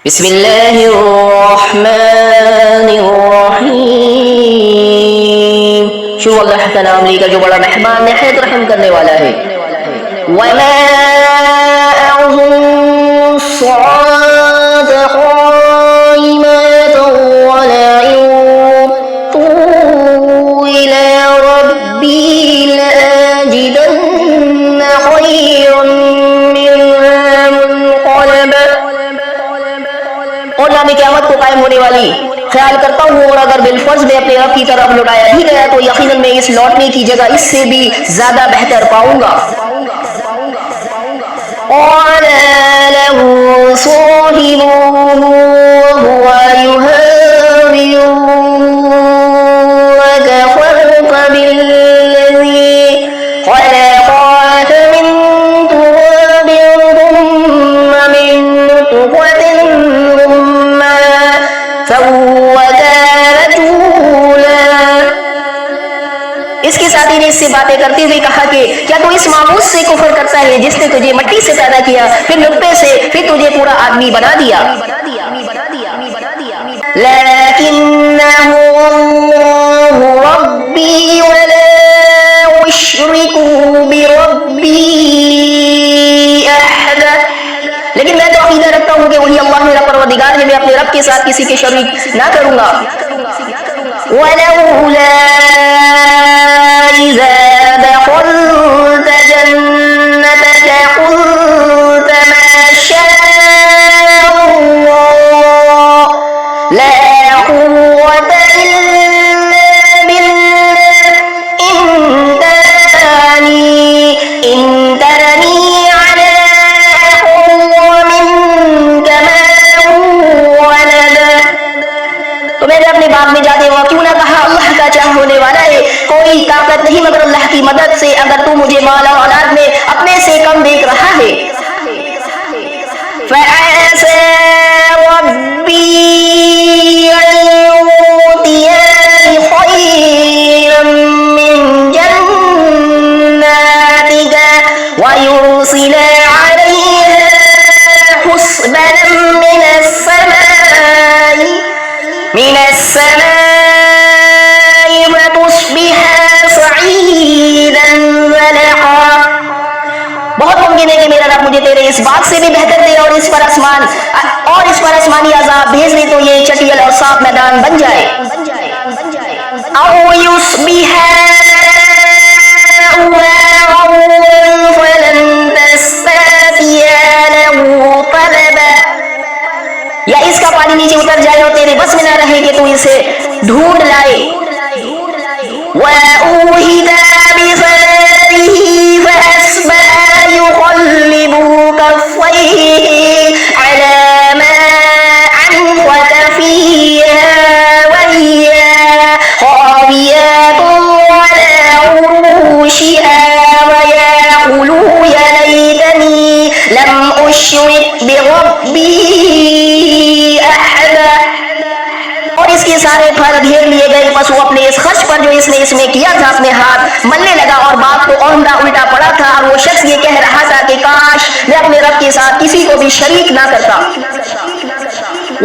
بسم اللہ الرحمن الرحیم، شروع اللہ کا نام لے کر جو بڑا مہربان نہایت رحم کرنے والا ہے۔ وما أظن الصلاة قائمة ولئن رجعت إلى ربي لأجدن خيرا منها منقلبا، اور نہ میں قیامت کو قائم ہونے والی خیال کرتا ہوں، اور اگر بالفرض میں اپنے رب کی طرف لوٹایا بھی گیا تو یقیناً میں اس لوٹنے کی جگہ اس سے بھی زیادہ بہتر پاؤں گا۔ قال له صاحبه وهو يهاوره أكفرت بالذي خلقك من تراب ثم من نطفة ثم سواك رجلا۔ اس کے ساتھی نے اس سے باتیں کرتے ہوئے کہا کہ کیا تو اس معبود سے کفر کرتا ہے جس نے تجھے مٹی سے پیدا کیا، پھر نطفے سے، پھر تجھے پورا آدمی بنا دیا؟ لَكِنَّهُ اللَّهُ رَبِّي وَلَا أُشْرِكُ بِرَبِّي أَحَدًا، لیکن میں تو عقیدہ رکھتا ہوں کہ وہی اللہ میرا پروردگار ہے، میں اپنے رب کے ساتھ کسی کے شریک نہ کروں گا۔ وَلَوْلَا إِذَا دَخَلْتَ جَنَّتَكَ قُلْتَ مَا شَاءَ اللَّهُ لَا قُوَّةَ إِلَّا بِاللَّهِ إِن تَرَنِي عَلَىٰ أَقْوَى مِنكَ مَالًا وَوَلَدًا، تو میں نے اپنے باغ میں جاتے وقت کیوں نہ کہا اللہ کا چاہنے ہونے والا ہے، کوئی طاقت نہیں مگر اللہ کی مدد سے، اگر تو مجھے مال اور اولاد میں اپنے سے کم دیکھ رہا ہے۔ فَعَسَىٰ رَبِّي أَن يُؤْتِيَنِي خَيْرًا مِّن جَنَّاتِكَ وَيُرْسِلَ عَلَيْهَا حُسْبَانًا مِّنَ السَّمَاءِ فَتُصْبِحَ صَعِيدًا زَلَقًا۔ بہت ممکن ہے کہ میرا رب مجھے تیرے اس بات سے بھی بہتر دے اور اس پر آسمانی عذاب بھیج دے تو یہ چٹیل اور صاف میدان بن جائے۔ أَوْ يُصْبِحَ مَاؤُهَا غَوْرًا فَلَن تَسْتَطِيعَ لَهُ طَلَبًا، یا اس کا پانی نیچے اتر جائے اور تیرے بس میں نہ رہے کہ تو اسے ڈھونڈ لائے۔ وَأُوحِدَ بِصَدَرِهِ فَأَصْبَحَ يُقَلِّبُ كَفَّيْهِ عَلَىٰ مَا أَنفَقَ فِيهَا وَهِيَ خَاوِيَةٌ عَلَىٰ عُرُوشِهَا وَيَقُولُ يَا لَيْتَنِي لَمْ أُشْرِكْ بِرَبِّي أَحَدًا، اور اس کے سارے پھل گھیر لیے گئے، بس وہ اپنے اس خرچ پر جو اس نے اس میں کیا تھا اپنے ہاتھ ملنے لگا اور بات کو عمدہ الٹا پڑا تھا، اور وہ شخص یہ کہہ رہا تھا کہ کاش میں اپنے رب کے ساتھ کسی کو بھی شریک نہ کرتا۔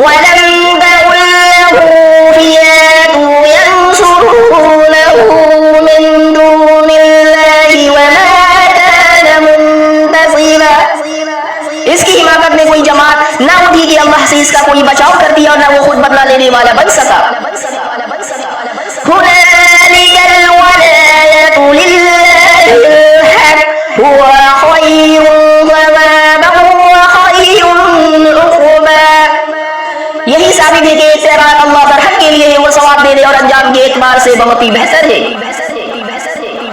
وَلَمْ تَكُن لَّهُ فِئَةٌ يَنصُرُونَهُ مِن دُونِ اللَّهِ وَمَا كَانَ مُنتَصِرًا، اس کی حماقت میں کوئی جماعت نہ اٹھی کہ اللہ سے اس کا کوئی بچاؤ کرتی اور نہ وہ خود بدلہ لینے والا بن سکا۔ هُنَالِكَ الْوَلَایَةُ لِلَّهِ الْحَقِّ هُوَ خَيْرٌ ثَوَابًا وَخَيْرٌ عُقْبًا، یہی ثابت ہے کہ اطاعت اللہ برحق کے لیے ہے، وہ ثواب دینے اور انجام کے اعتبار سے بہت ہی بہتر ہے۔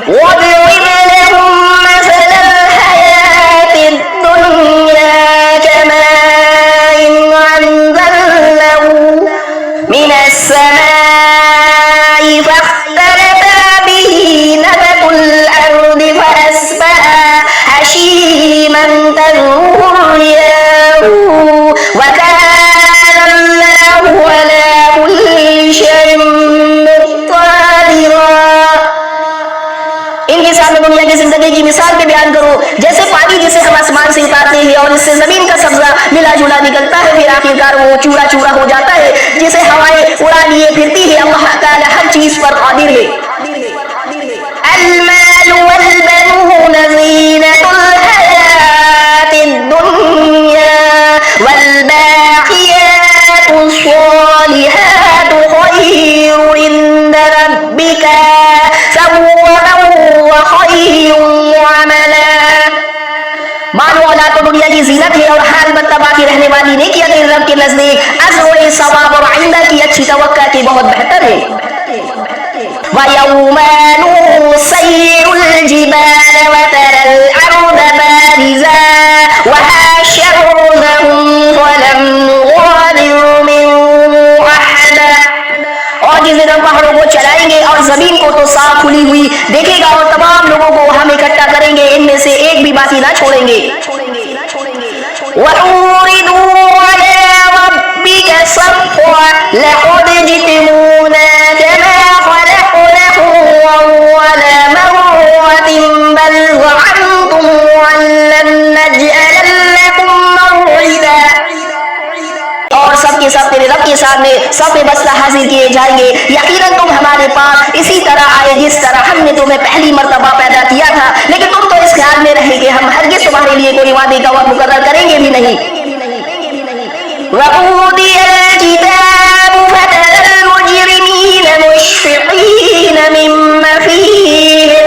وَاضْرِبْ لَهُم مَّثَلَ الْحَيَاةِ الدُّنْيَا كَمَاءٍ أَنزَلْنَاهُ مِنَ السَّمَاءِ فَاخْتَلَطَ بِهِ نَبَاتُ الْأَرْضِ فَأَصْبَحَ هَشِيمًا تَذْرُوهُ الرِّيَاحُ وَكَانَ اللَّهُ عَلَىٰ كُلِّ شَيْءٍ مُقْتَدِرًا۔ ان کے سامنے دنیا کی زندگی کی مثال پہ بیان کرو، جیسے پانی جسے ہم آسمان سے اتارتے ہیں اور اس سے زمین کا سبزہ ملا جلا نکلتا ہے، پھر آخرکار وہ چورا چورا ہو جاتا ہے، جسے ہوائیں اڑا لیے پھرتی ہے۔ اللہ تعالی ہر چیز پر قادر ہے۔ المال والبنون زینۃ الحیاۃ الدنیا والباقیات الصالحات خیر عند ربک ثوابا وخیر عملا۔ مال و اولاد تو دنیا کی زینت ہے اور حال البتہ باقی رہنے والی نیکیاں تیرے رب کے نزدیک اجر و ثواب اور آئندہ کی اچھی توقع کی بہت بہتر ہے۔ وَيَوْمَ نُسَيِّرُ الْجِبَالَ وَتَرَى الْأَرْضَ بَارِزَةً وَحَشَرْنَاهُمْ فَلَمْ نُغَادِرْ مِنْهُمْ أَحَدًا۔ اور جس دن ہم پہاڑوں کو چلائیں گے اور زمین کو تو صاف کھلی ہوئی دیکھے گا اور تمام لوگوں کو ہم اکٹھا کریں گے، ان میں سے ایک بھی باقی نہ چھوڑیں گے۔ وَعُورِضُوا عَلَى رَبِّكَ صَفًّا لَقَدْ جِئْتُمُونَا كَمَا خَلَقْنَاكُمْ أَوَّلَ مَرَّةٍ بَلْ زَعَمْتُمْ أَن لَّن نَّجْعَلَ لَكُم مَّوْعِدًا۔ اور سب کے سب تیرے رب کے سامنے سب بستہ حاضر کیے جائیں گے، یقیناً تم ہمارے پاس اسی طرح آئے جس طرح ہم نے تمہیں پہلی مرتبہ پیدا کیا تھا، لیکن تم تو اس خیال میں رہے کہ ہم ہرگز تمہارے لیے کوئی وعدے کا وقت مقرر کریں گے بھی نہیں۔ وَأُوتِيَ الْكِتَابُ فَتَرَى الْمُجْرِمِينَ مُشْفِقِينَ مِمَّا فِيهِ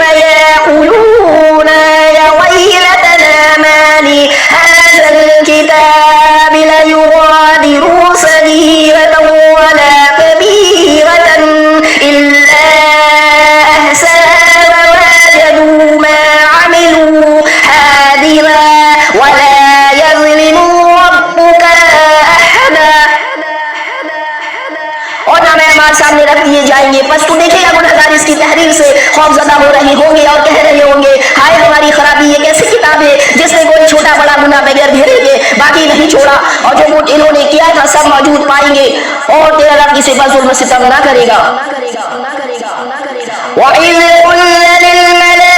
وَيَقُولُونَ يَا وَيْلَتَنَا مَا لِهَٰذَا الْكِتَابِ لَا يُغَادِرُ صَغِيرَةً وَلَا كَبِيرَةً إِلَّا أَحْصَاهَا وَوَجَدُوا مَا عَمِلُوا حَاضِرًا وَلَا يَظْلِمُ رَبُّكَ أَحَدًا۔ اور نامے اعمال سامنے رکھ دیے جائیں گے، پس تو دیکھے گا گنہگار اس کی تحریر سے خوف زدہ ہو رہے ہوں گے اور کہہ رہے ہوں گے ہائے ہماری خرابی، یہ کیسی کتاب ہے جس نے کوئی چھوٹا بڑا گناہ بغیر دھیرے کے باقی نہیں چھوڑا، اور جو کچھ انہوں نے کیا تھا سب موجود پائیں گے، اور تیرا رب کسی پر ظلم و ستم نہ کرے گا۔ وَإِذْ قُلْنَا لِلْمَلَائِكَةِ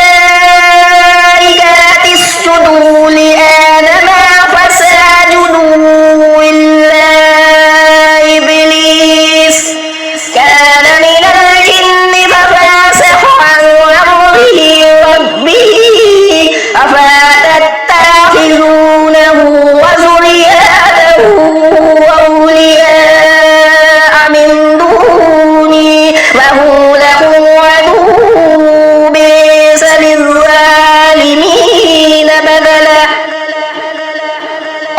اسْجُدُوا لِآدَمَ فَسَجَدُوا إِلَّا إِبْلِيسَ كَانَ مِنَ الْجِنِّ فَفَسَقَ عَنْ أَمْرِ رَبِّهِ أَفَتَتَّخِذُونَهُ وَذُرِّيَّتَهُ أَوْلِيَاءَ مِن دُونِي وَهُمْ لَكُمْ عَدُوٌّ بِئْسَ لِلظَّالِمِينَ بَدَلًا۔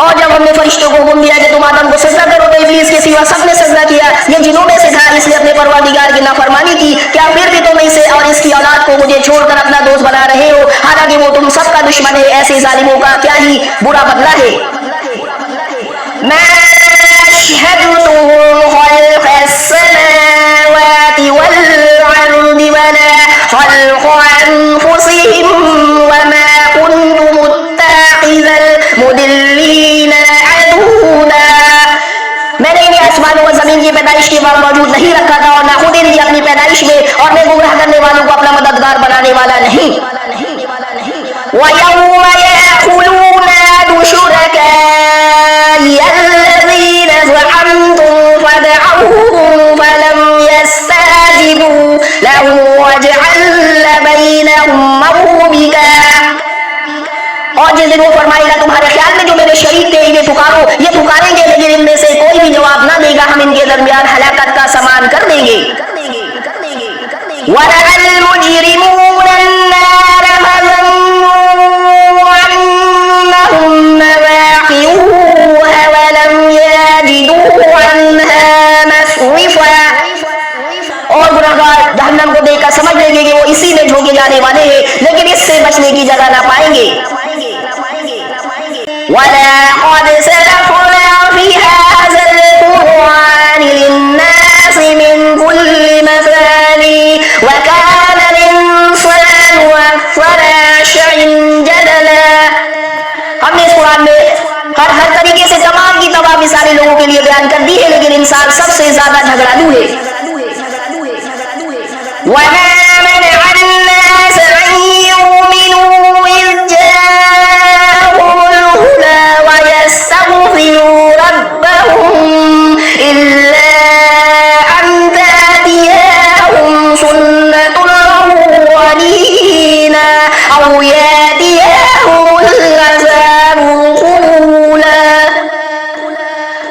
اور جب ہم نے فرشتوں کو حکم دیا کہ تم آدم کو سجدہ کرو تو ابلیس کے سوا سب نے سجدہ کیا، یہ جنوں میں سے تھا اس نے اپنے پروردگار کی نافرمانی کی، کیا پھر بھی تم اسے اور اس کی اولاد کو مجھے چھوڑ کر اپنا دوست بنا رہے ہو، حالانکہ وہ تم سب کا دشمن ہے، ایسے ظالموں کا کیا ہی برا بدلہ ہے۔ مَا أَشْهَدْتُهُمْ خَلْقَ السَّمَاوَاتِ وَالْأَرْضِ وَلَا خَلْقَ أَنفُسِهِمْ وَمَا كُنتُ مُتَّخِذَ الْمُضِلِّينَ عَضُدًا۔ میں نے انہیں آسمانوں و زمین کی پیدائش کے بعد موجود نہیں رکھا تھا اور نہ خود انہیں اپنی پیدائش میں، اور میں گمراہ کرنے والوں کو اپنا مددگار بنانے والا نہیں۔ وَيَوْمَ يَقُولُونَ نَادُوا شُرَكَائِيَ الَّذِينَ زَعَمْتُمْ فَدَعَوْهُمْ فَلَمْ يَسْتَجِيبُوا لَهُمْ وَجَعَلْنَا بَيْنَهُمْ مَوْبِقًا۔ اور جس دن وہ فرمائے گا تمہارے خیال میں جو میرے شریک تھے انہیں پکارو، یہ پکاریں گے لیکن ان میں سے کوئی بھی جواب نہ دے گا، ہم ان کے درمیان ہلاکت کا سامان کر دیں گے۔ وَرَأَى الْمُجْرِمُونَ النَّارَ فَظَنُّوا أَنَّهُمْ مَوَاقِعُوهَا وَلَمْ يَجِدُوا عَنْهَا مَصْرِفًا۔ اور گنہگار جہنم کو دیکھ کر سمجھ لیں گے کہ وہ اسی میں جھونکے جانے والے ہیں، لیکن اس سے بچنے کی جگہ نہ پائیں گے۔ وَلَقَدْ صَرَفْنَا فِي هَٰذَا الْقُرْآنِ لِلنَّاسِ مِنْ كُلِّ مَثَلٍ وَكَانَ الْإِنسَانُ أَكْثَرَ شَيْءٍ جَدَلًا۔ ہم نے اس قرآن میں ہر طریقے سے تمام کی تمام مثالیں لوگوں کے لیے بیان کر دی ہے، لیکن انسان سب سے زیادہ جھگڑالو ہے۔ وَمَا مَنَعَ النَّاسَ أَن يُؤْمِنُوا إِذْ جَاءَهُمُ الْهُدَىٰ وَيَسْتَغْفِرُوا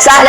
7